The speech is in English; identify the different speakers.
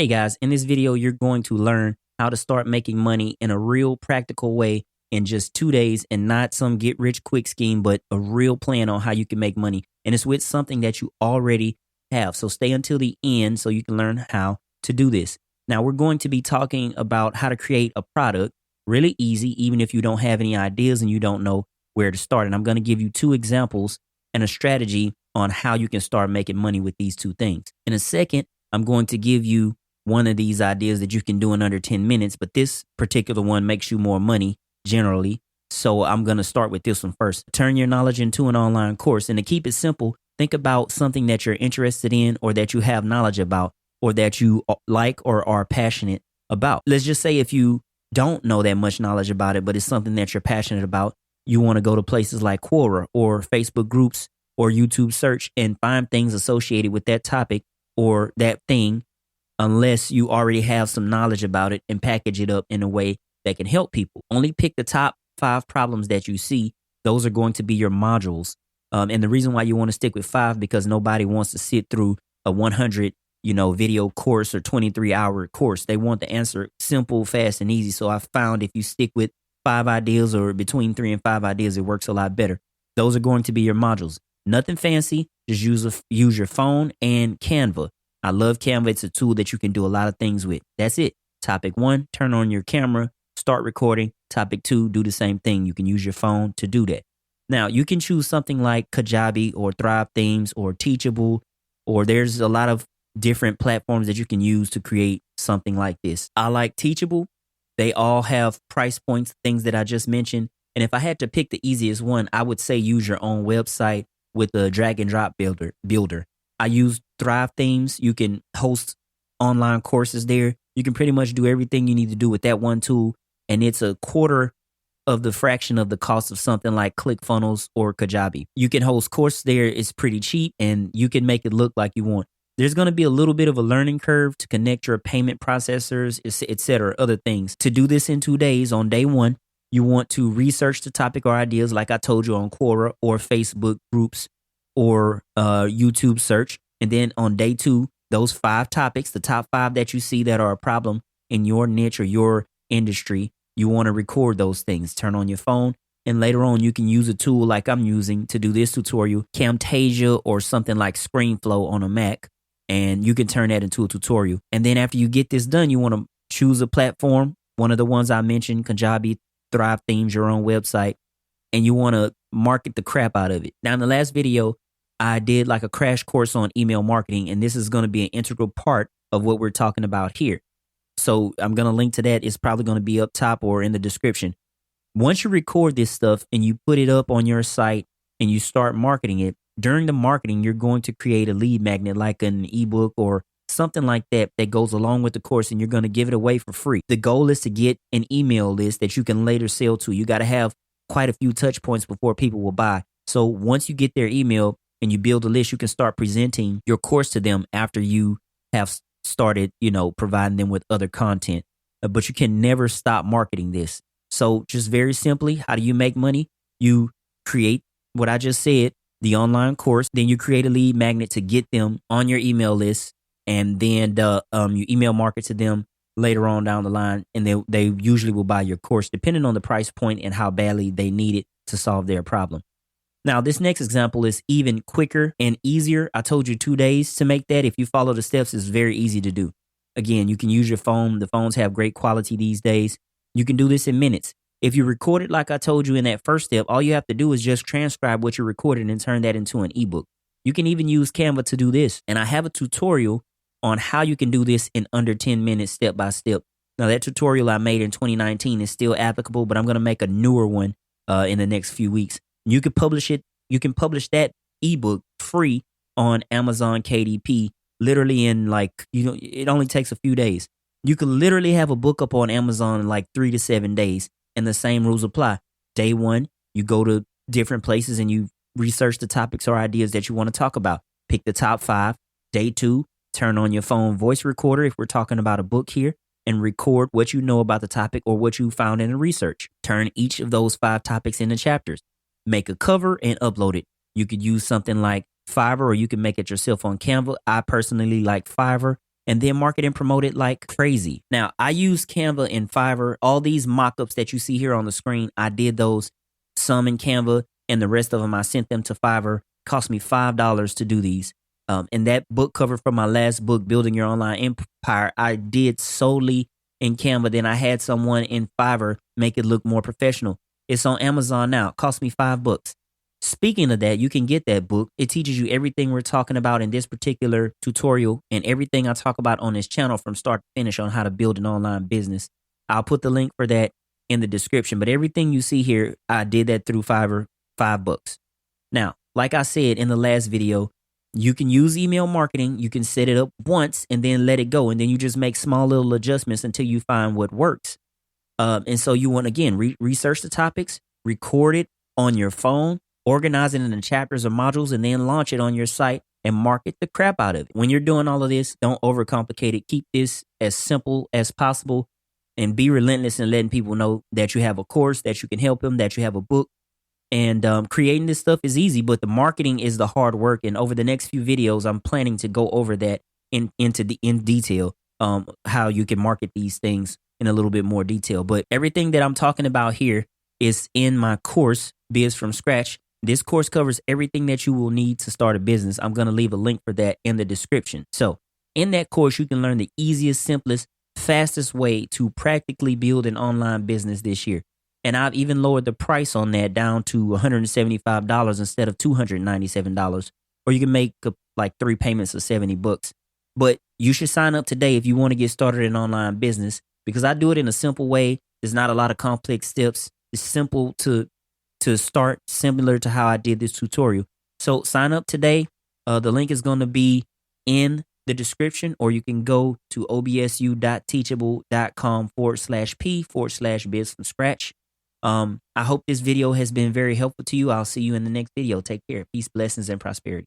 Speaker 1: Hey guys, in this video, you're going to learn how to start making money in a real practical way in just 2 days, and not some get rich quick scheme, but a real plan on how you can make money. And it's with something that you already have. So stay until the end so you can learn how to do this. Now we're going to be talking about how to create a product really easy, even if you don't have any ideas and you don't know where to start. And I'm going to give you 2 examples and a strategy on how you can start making money with these 2 things. In a second, I'm going to give you one of these ideas that you can do in under 10 minutes, but this particular one makes you more money generally. So I'm going to start with this one first. Turn your knowledge into an online course. And to keep it simple, think about something that you're interested in, or that you have knowledge about, or that you like or are passionate about. Let's just say if you don't know that much knowledge about it, but it's something that you're passionate about, you want to go to places like Quora or Facebook groups or YouTube search and find things associated with that topic or that thing, unless you already have some knowledge about it, and package it up in a way that can help people. Only pick the top 5 problems that you see. Those are going to be your modules. And the reason why you want to stick with 5, because nobody wants to sit through a 100, video course or 23-hour course. They want the answer simple, fast, and easy. So I found if you stick with 5 ideas, or between 3 and 5 ideas, it works a lot better. Those are going to be your modules. Nothing fancy. Just use your phone and Canva. I love Canva. It's a tool that you can do a lot of things with. That's it. Topic 1, turn on your camera, start recording. Topic 2, do the same thing. You can use your phone to do that. Now, you can choose something like Kajabi or Thrive Themes or Teachable, or there's a lot of different platforms that you can use to create something like this. I like Teachable. They all have price points, things that I just mentioned. And if I had to pick the easiest one, I would say use your own website with a drag and drop builder. I use Thrive Themes. You can host online courses there. You can pretty much do everything you need to do with that one tool. And it's a quarter of the fraction of the cost of something like ClickFunnels or Kajabi. You can host courses there. It's pretty cheap, and you can make it look like you want. There's going to be a little bit of a learning curve to connect your payment processors, etc., other things. To do this in 2 days, on day 1, you want to research the topic or ideas, like I told you, on Quora or Facebook groups or YouTube search. And then on day 2, those 5 topics, the top 5 that you see that are a problem in your niche or your industry, you want to record those things. Turn on your phone, and later on you can use a tool like I'm using to do this tutorial, Camtasia or something like ScreenFlow on a Mac, and you can turn that into a tutorial. And then after you get this done, you want to choose a platform, one of the ones I mentioned, Kajabi, Thrive Themes, your own website, and you want to market the crap out of it. Now, in the last video, I did like a crash course on email marketing, and this is going to be an integral part of what we're talking about here. So I'm going to link to that. It's probably going to be up top or in the description. Once you record this stuff and you put it up on your site and you start marketing it, during the marketing, you're going to create a lead magnet, like an ebook or something like that goes along with the course, and you're going to give it away for free. The goal is to get an email list that you can later sell to. You got to have quite a few touch points before people will buy. So once you get their email and you build a list, you can start presenting your course to them after you have started, providing them with other content. But you can never stop marketing this. So just very simply, how do you make money? You create what I just said, the online course. Then you create a lead magnet to get them on your email list. And then you email market to them later on down the line. And they usually will buy your course, depending on the price point and how badly they need it to solve their problem. Now, this next example is even quicker and easier. I told you 2 days to make that. If you follow the steps, it's very easy to do. Again, you can use your phone. The phones have great quality these days. You can do this in minutes. If you record it like I told you in that first step, all you have to do is just transcribe what you recorded and turn that into an ebook. You can even use Canva to do this. And I have a tutorial on how you can do this in under 10 minutes, step by step. Now, that tutorial I made in 2019 is still applicable, but I'm going to make a newer one in the next few weeks. You can publish it. You can publish that ebook free on Amazon KDP, literally in it only takes a few days. You can literally have a book up on Amazon in like 3 to 7 days, and the same rules apply. Day 1, you go to different places and you research the topics or ideas that you want to talk about. Pick the top 5. Day 2, turn on your phone voice recorder, if we're talking about a book here, and record what you know about the topic or what you found in the research. Turn each of those 5 topics into chapters. Make a cover and upload it. You could use something like Fiverr, or you can make it yourself on Canva. I personally like Fiverr. and then market and promote it like crazy. Now, I use Canva and Fiverr. All these mock-ups that you see here on the screen, I did those, some in Canva, and the rest of them I sent them to Fiverr. Cost me $5 to do these. And that book cover for my last book, Building Your Online Empire, I did solely in Canva. Then I had someone in Fiverr make it look more professional. It's on Amazon now. It cost me $5. Speaking of that, you can get that book. It teaches you everything we're talking about in this particular tutorial and everything I talk about on this channel from start to finish on how to build an online business. I'll put the link for that in the description. But everything you see here, I did that through Fiverr, $5. Now, like I said in the last video, you can use email marketing. You can set it up once and then let it go. And then you just make small little adjustments until you find what works. And so you want, again, research the topics, record it on your phone, organize it into chapters or modules, and then launch it on your site and market the crap out of it. When you're doing all of this, don't overcomplicate it. Keep this as simple as possible and be relentless in letting people know that you have a course, that you can help them, that you have a book. And creating this stuff is easy, but the marketing is the hard work. And over the next few videos, I'm planning to go over that in detail, how you can market these things in a little bit more detail. But everything that I'm talking about here is in my course, Biz from Scratch. This course covers everything that you will need to start a business. I'm going to leave a link for that in the description. So in that course, you can learn the easiest, simplest, fastest way to practically build an online business this year. And I've even lowered the price on that down to $175 instead of $297. Or you can make like 3 payments of $70. But you should sign up today if you want to get started in an online business, because I do it in a simple way. There's not a lot of complex steps. It's simple to start, similar to how I did this tutorial. So sign up today. The link is going to be in the description, or you can go to obsu.teachable.com/p/biz from scratch. I hope this video has been very helpful to you. I'll see you in the next video. Take care. Peace, blessings, and prosperity.